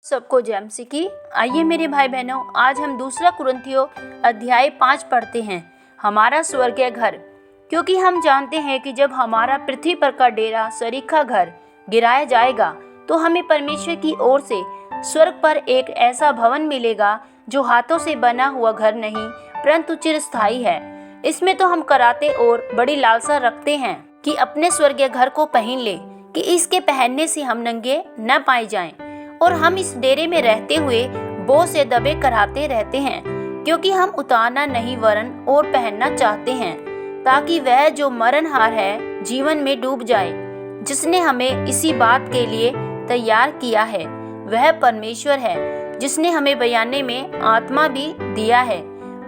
सबको जय मसीह की। आइए मेरे भाई बहनों, आज हम दूसरा कुरिन्थियों अध्याय 5 पढ़ते हैं, हमारा स्वर्गीय घर। क्योंकि हम जानते हैं कि जब हमारा पृथ्वी पर का डेरा सरीखा घर गिराया जाएगा तो हमें परमेश्वर की ओर से स्वर्ग पर एक ऐसा भवन मिलेगा जो हाथों से बना हुआ घर नहीं परंतु चिरस्थायी है। इसमें तो हम कराते और बड़ी लालसा रखते हैं कि अपने स्वर्गीय घर को पहन ले, कि इसके पहनने से हम नंगे न पाए जाएं। और हम इस डेरे में रहते हुए बोझ से दबे कराते रहते हैं, क्योंकि हम उतारना नहीं वरन और पहनना चाहते हैं, ताकि वह जो मरणहार है जीवन में डूब जाए। जिसने हमें इसी बात के लिए तैयार किया है वह परमेश्वर है, जिसने हमें बयाने में आत्मा भी दिया है।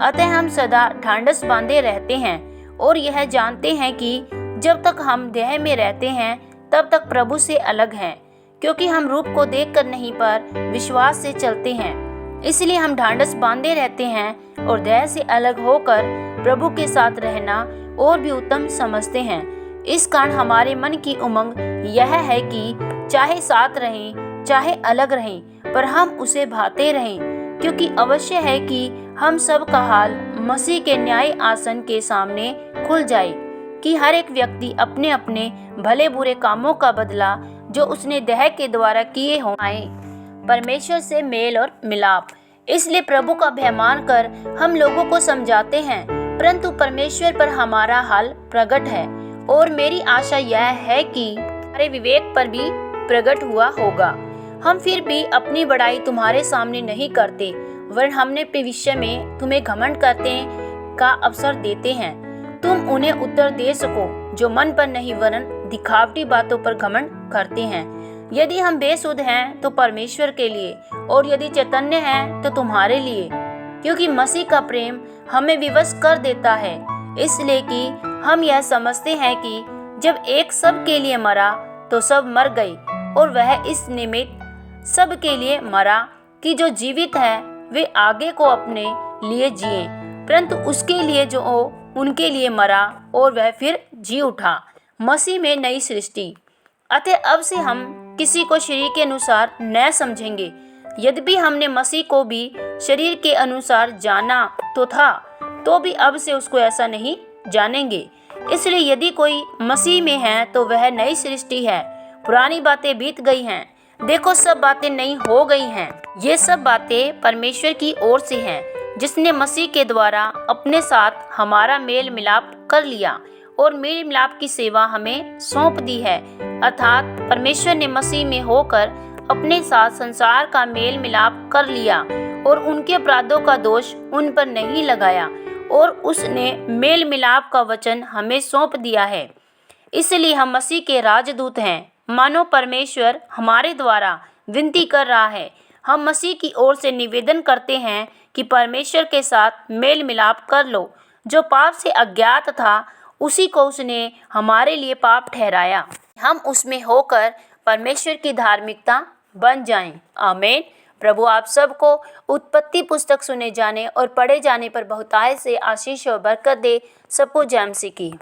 अतः हम सदा ढांढस बांधे रहते हैं और यह जानते हैं कि जब तक हम देह में रहते हैं तब तक प्रभु से अलग हैं, क्योंकि हम रूप को देखकर नहीं पर विश्वास से चलते हैं। इसलिए हम ढांढस बांधे रहते हैं और देह से अलग होकर प्रभु के साथ रहना और भी उत्तम समझते हैं। इस कारण हमारे मन की उमंग यह है कि चाहे साथ रहें चाहे अलग रहें, पर हम उसे भाते रहें, क्योंकि अवश्य है कि हम सब का हाल मसीह के न्याय आसन के सामने खुल जाए, कि हर एक व्यक्ति अपने अपने भले बुरे कामों का बदला जो उसने देह के द्वारा किए हों आए परमेश्वर से मेल और मिलाप। इसलिए प्रभु का भय मानकर हम लोगों को समझाते हैं, परंतु परमेश्वर पर हमारा हाल प्रकट है। और मेरी आशा यह है कि हमारे विवेक पर भी प्रकट हुआ होगा। हम फिर भी अपनी बड़ाई तुम्हारे सामने नहीं करते, वरन हमने अपने विषय में तुम्हें घमंड करने का अवसर देते हैं, तुम उन्हें उत्तर दे सको जो मन पर नहीं वरन दिखावटी बातों पर घमंड करते हैं। यदि हम बेसुध हैं तो परमेश्वर के लिए, और यदि चैतन्य हैं तो तुम्हारे लिए, क्योंकि मसीह का प्रेम हमें विवश कर देता है। इसलिए कि हम यह समझते हैं कि जब एक सब के लिए मरा तो सब मर गए, और वह इस निमित्त सब के लिए मरा कि जो जीवित है वे आगे को अपने लिए जिए, परंतु उसके लिए जो उनके लिए मरा और वह फिर जी उठा। मसीह में नई सृष्टि। अतः अब से हम किसी को शरीर के अनुसार न समझेंगे। यद्यपि हमने मसीह को भी शरीर के अनुसार जाना तो था, तो भी अब से उसको ऐसा नहीं जानेंगे। इसलिए यदि कोई मसीह में है तो वह नई सृष्टि है, पुरानी बातें बीत गई हैं, देखो सब बातें नई हो गई हैं। ये सब बातें परमेश्वर की ओर से हैं, जिसने मसीह के द्वारा अपने साथ हमारा मेल मिलाप कर लिया और मेल मिलाप की सेवा हमें सौंप दी है। अर्थात परमेश्वर ने मसीह में होकर अपने साथ संसार का मेल मिलाप कर लिया और उनके अपराधों का दोष उन पर नहीं लगाया, और उसने मेल मिलाप का वचन हमें सौंप दिया है। इसलिए हम मसीह के राजदूत हैं, मानो परमेश्वर हमारे द्वारा विनती कर रहा है। हम मसीह की ओर से निवेदन करते हैं कि परमेश्वर के साथ मेल मिलाप कर लो। जो पाप से अज्ञात था उसी को उसने हमारे लिए पाप ठहराया, हम उसमें होकर परमेश्वर की धार्मिकता बन जाएं। आमीन। प्रभु आप सबको उत्पत्ति पुस्तक सुने जाने और पढ़े जाने पर बहुतायत से आशीष और बरकत दे। सबको जय मसीह की।